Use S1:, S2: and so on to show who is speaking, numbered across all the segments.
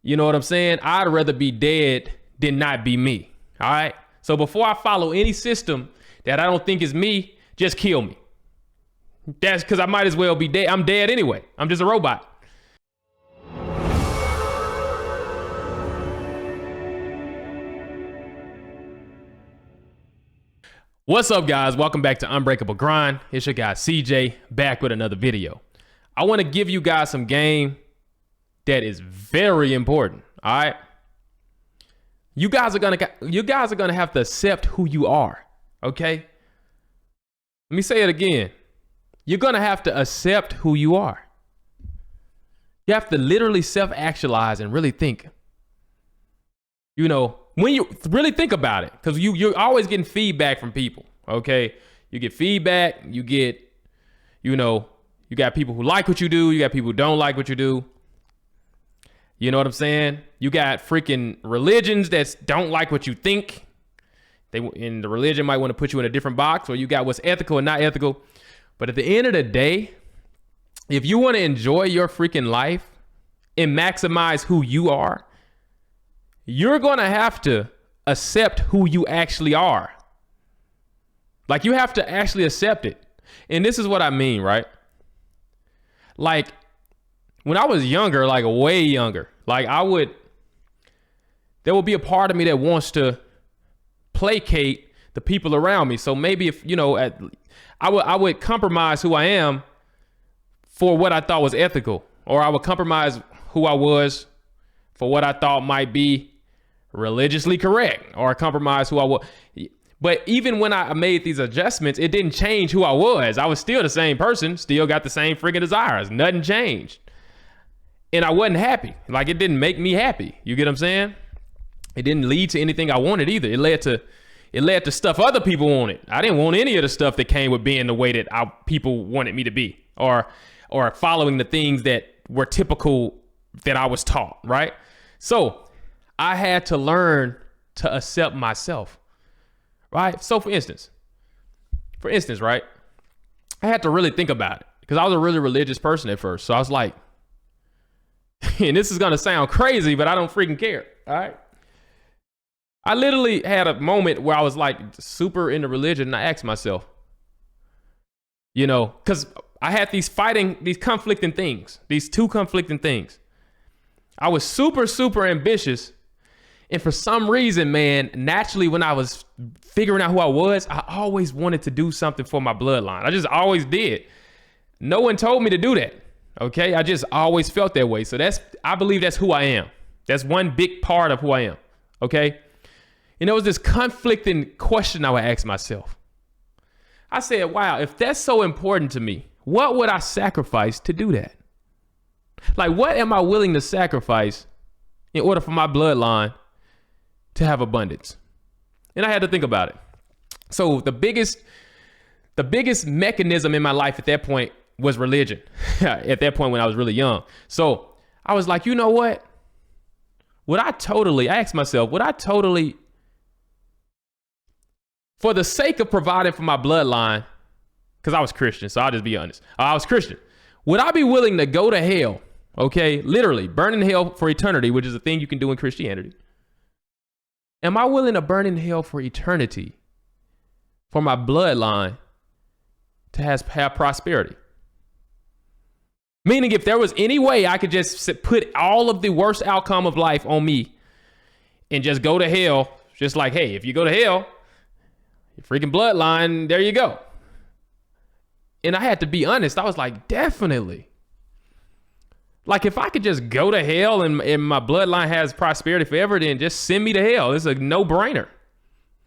S1: You know what I'm saying? I'd rather be dead than not be me. All right. So before I follow any system that I don't think is me, just kill me. That's because I might as well be dead. I'm dead anyway. I'm just a robot. What's up, guys? Welcome back to Unbreakable Grind. It's your guy CJ back with another video. I want to give you guys some game that is very important. All right. You guys are gonna have to accept who you are. Okay. Let me say it again. You're gonna have to accept who you are. You have to literally self-actualize and really think. You know, when you really think about it, because you're always getting feedback from people. Okay. You get feedback, you get, you got people who like what you do, you got people who don't like what you do. You know what I'm saying? You got freaking religions that don't like what you think. And the religion might want to put you in a different box, or you got what's ethical and not ethical. But at the end of the day, if you want to enjoy your freaking life and maximize who you are, you're going to have to accept who you actually are. Like, you have to actually accept it. And this is what I mean, right? Like, when I was younger, like way younger, like there will be a part of me that wants to placate the people around me. So maybe if, I would compromise who I am for what I thought was ethical, or I would compromise who I was for what I thought might be religiously correct, or compromise who I was. But even when I made these adjustments, it didn't change who I was. I was still the same person, still got the same freaking desires. Nothing changed. And I wasn't happy. Like, it didn't make me happy. You get what I'm saying? It didn't lead to anything I wanted either. It led to stuff other people wanted. I didn't want any of the stuff that came with being the way that people wanted me to be, or following the things that were typical that I was taught, right? So I had to learn to accept myself, right? So for instance, right? I had to really think about it, because I was a really religious person at first. So I was like, and this is going to sound crazy, but I don't freaking care. All right. I literally had a moment where I was like super into religion, and I asked myself, because I had these conflicting things, these two conflicting things. I was super, super ambitious. And for some reason, man, naturally, when I was figuring out who I was, I always wanted to do something for my bloodline. I just always did. No one told me to do that. Okay. I just always felt that way. So I believe that's who I am. That's one big part of who I am. Okay. And there was this conflicting question I would ask myself. I said, wow, if that's so important to me, what would I sacrifice to do that? Like, what am I willing to sacrifice in order for my bloodline to have abundance? And I had to think about it. So the biggest mechanism in my life at that point was religion. At that point when I was really young. So I was like, you know what? I asked myself, for the sake of providing for my bloodline, because I was Christian, so I'll just be honest. I was Christian. Would I be willing to go to hell? Okay, literally burn in hell for eternity, which is a thing you can do in Christianity. Am I willing to burn in hell for eternity for my bloodline to have prosperity? Meaning, if there was any way I could just put all of the worst outcome of life on me and just go to hell, just like, hey, if you go to hell, your freaking bloodline, there you go. And I had to be honest. I was like, definitely. Like, if I could just go to hell and my bloodline has prosperity forever, then just send me to hell. It's a no-brainer.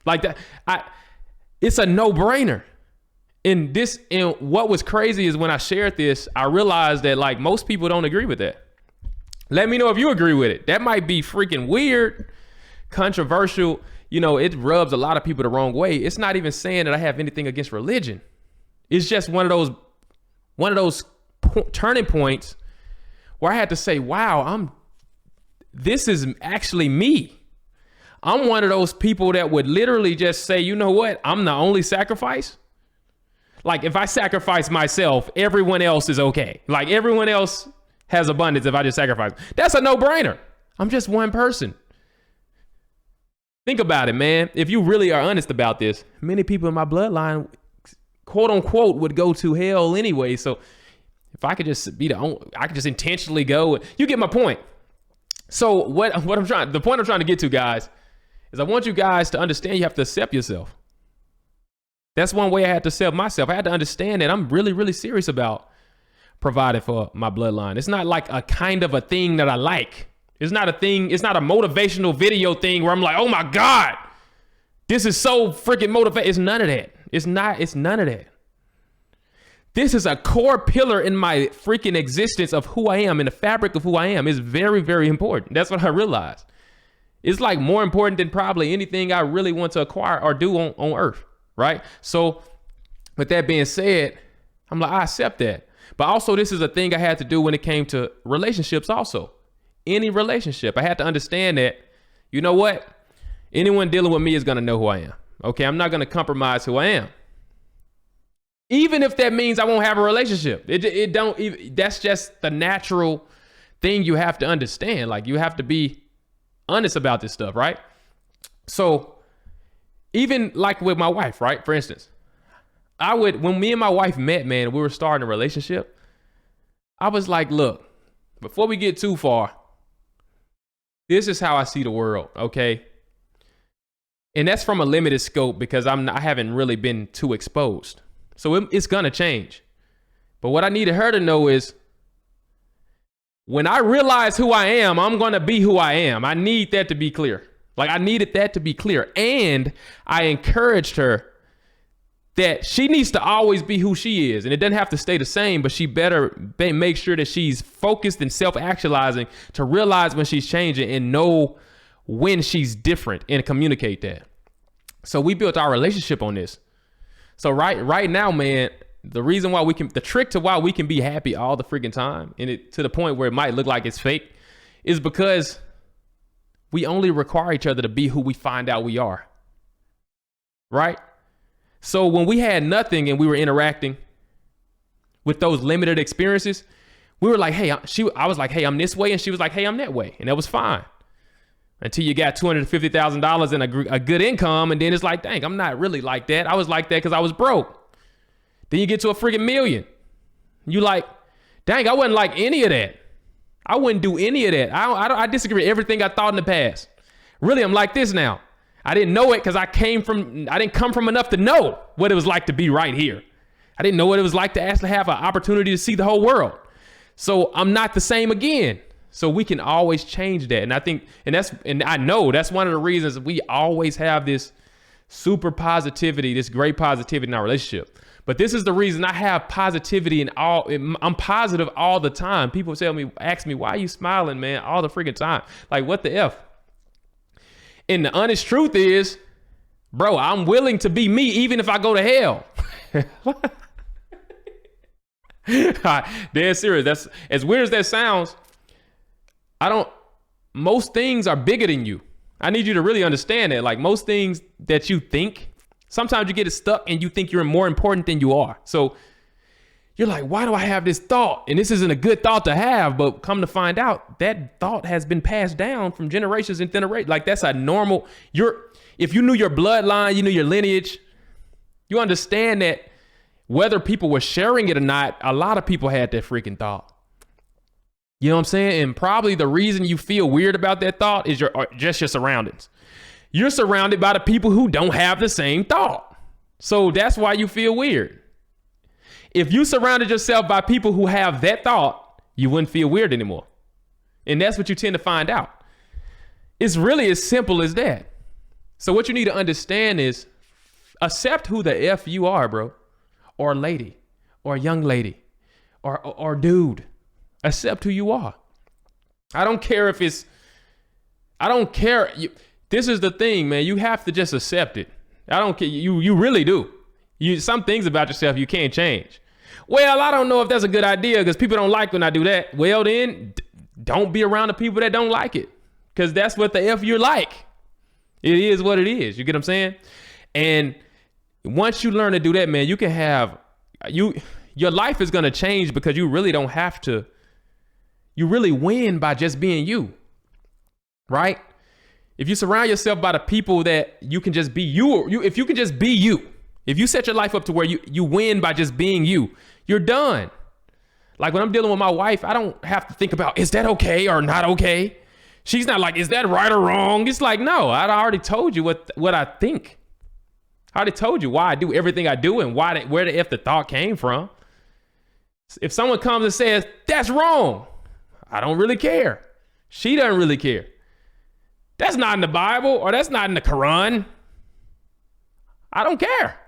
S1: Like that, it's a no-brainer. And what was crazy is when I shared this, I realized that like most people don't agree with that. Let me know if you agree with it. That might be freaking weird, controversial. It rubs a lot of people the wrong way. It's not even saying that I have anything against religion. It's just one of those turning points where I had to say, wow, this is actually me. I'm one of those people that would literally just say, you know what? I'm the only sacrifice. Like, if I sacrifice myself, everyone else is okay. Like, everyone else has abundance if I just sacrifice. That's a no-brainer. I'm just one person. Think about it, man. If you really are honest about this, many people in my bloodline, quote unquote, would go to hell anyway. So if I could just be I could just intentionally go. You get my point. So the point I'm trying to get to, guys, is I want you guys to understand you have to accept yourself. That's one way I had to accept myself. I had to understand that I'm really, really serious about providing for my bloodline. It's not like a kind of a thing that I like. It's not a thing. It's not a motivational video thing where I'm like, oh my God, this is so freaking motivating. It's none of that. It's none of that. This is a core pillar in my freaking existence of who I am, in the fabric of who I am. It's very, very important. That's what I realized. It's like more important than probably anything I really want to acquire or do on earth, right? So with that being said, I'm like, I accept that. But also this is a thing I had to do when it came to relationships also. Any relationship, I had to understand that, you know what? Anyone dealing with me is going to know who I am. Okay, I'm not going to compromise who I am. Even if that means I won't have a relationship. That's just the natural thing you have to understand. Like, you have to be honest about this stuff, right? So even like with my wife, right? For instance, when me and my wife met, man, we were starting a relationship. I was like, look, before we get too far, this is how I see the world, okay? And that's from a limited scope because I haven't really been too exposed. So it's gonna change. But what I needed her to know is when I realize who I am, I'm gonna be who I am. I need that to be clear. Like, I needed that to be clear. And I encouraged her that she needs to always be who she is. And it doesn't have to stay the same, but she better make sure that she's focused and self-actualizing to realize when she's changing and know when she's different and communicate that. So we built our relationship on this. So right now, man, the trick to why we can be happy all the freaking time, and it to the point where it might look like it's fake, is because we only require each other to be who we find out we are. Right? So when we had nothing and we were interacting with those limited experiences, we were like, hey, I was like, hey, I'm this way. And she was like, hey, I'm that way. And that was fine. Until you got $250,000 and a good income. And then it's like, dang, I'm not really like that. I was like that because I was broke. Then you get to a freaking million. You like, dang, I wasn't like any of that. I wouldn't do any of that. I disagree with everything I thought in the past. Really, I'm like this now. I didn't know it because I didn't come from enough to know what it was like to be right here. I didn't know what it was like to actually have an opportunity to see the whole world. So I'm not the same again. So we can always change that. And I think, and I know that's one of the reasons we always have this super positivity, this great positivity in our relationship. But this is the reason I have positivity I'm positive all the time. People ask me, why are you smiling, man, all the freaking time? Like, what the F? And the honest truth is, bro, I'm willing to be me even if I go to hell. Dead serious. That's as weird as that sounds. Most things are bigger than you. I need you to really understand that. Like, most things that you think, sometimes you get it stuck and you think you're more important than you are. So you're like, why do I have this thought? And this isn't a good thought to have, but come to find out that thought has been passed down from generations and generations. Like, that's a normal, if you knew your bloodline, you knew your lineage, you understand that whether people were sharing it or not, a lot of people had that freaking thought. You know what I'm saying? And probably the reason you feel weird about that thought is just your surroundings. You're surrounded by the people who don't have the same thought. So that's why you feel weird. If you surrounded yourself by people who have that thought, you wouldn't feel weird anymore. And that's what you tend to find out. It's really as simple as that. So what you need to understand is accept who the F you are, bro, or lady, or young lady, or dude. Accept who you are. I don't care. This is the thing, man. You have to just accept it. I don't care. You really do. Some things about yourself you can't change. Well, I don't know if that's a good idea because people don't like when I do that. Well, then don't be around the people that don't like it because that's what the F you're like. It is what it is. You get what I'm saying? And once you learn to do that, man, you can have your life is going to change because you really don't have to. You really win by just being you. right? If you surround yourself by the people that you can just be if you can just be you, if you set your life up to where you win by just being you, you're done. Like when I'm dealing with my wife, I don't have to think about, is that okay or not okay? She's not like, is that right or wrong? It's like, no, I already told you what I think. I already told you why I do everything I do and where the F the thought came from. If someone comes and says, that's wrong, I don't really care. She doesn't really care. That's not in the Bible or that's not in the Quran. I don't care.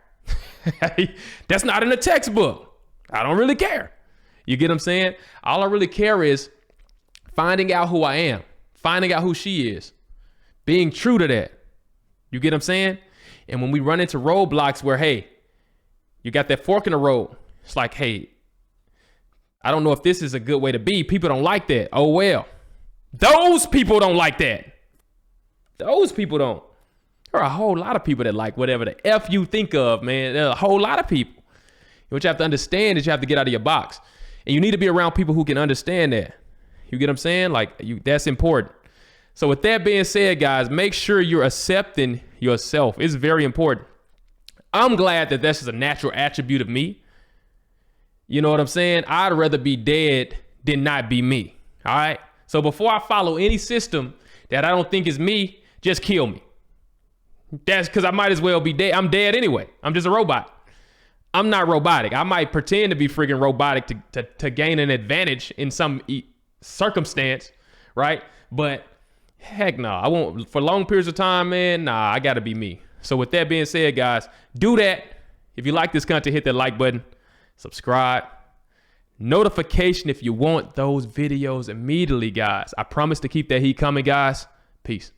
S1: That's not in the textbook. I don't really care. You get what I'm saying? All I really care is finding out who I am, finding out who she is, being true to that. You get what I'm saying? And when we run into roadblocks where, hey, you got that fork in the road, it's like, hey, I don't know if this is a good way to be. People don't like that. Oh, well, those people don't like that. Those people don't. There are a whole lot of people that like whatever the F you think of, man. There are a whole lot of people. What you have to understand is you have to get out of your box. And you need to be around people who can understand that. You get what I'm saying? Like, that's important. So with that being said, guys, make sure you're accepting yourself. It's very important. I'm glad that this is a natural attribute of me. You know what I'm saying? I'd rather be dead than not be me. All right? So before I follow any system that I don't think is me, just kill me. That's because I might as well be dead. I'm dead anyway. I'm just a robot. I'm not robotic. I might pretend to be freaking robotic to gain an advantage in some circumstance, right? But heck no, I won't for long periods of time, man. Nah, I gotta be me. So with that being said, guys, do that. If you like this content, hit that like button, subscribe, notification if you want those videos immediately, guys. I promise to keep that heat coming, guys. Peace.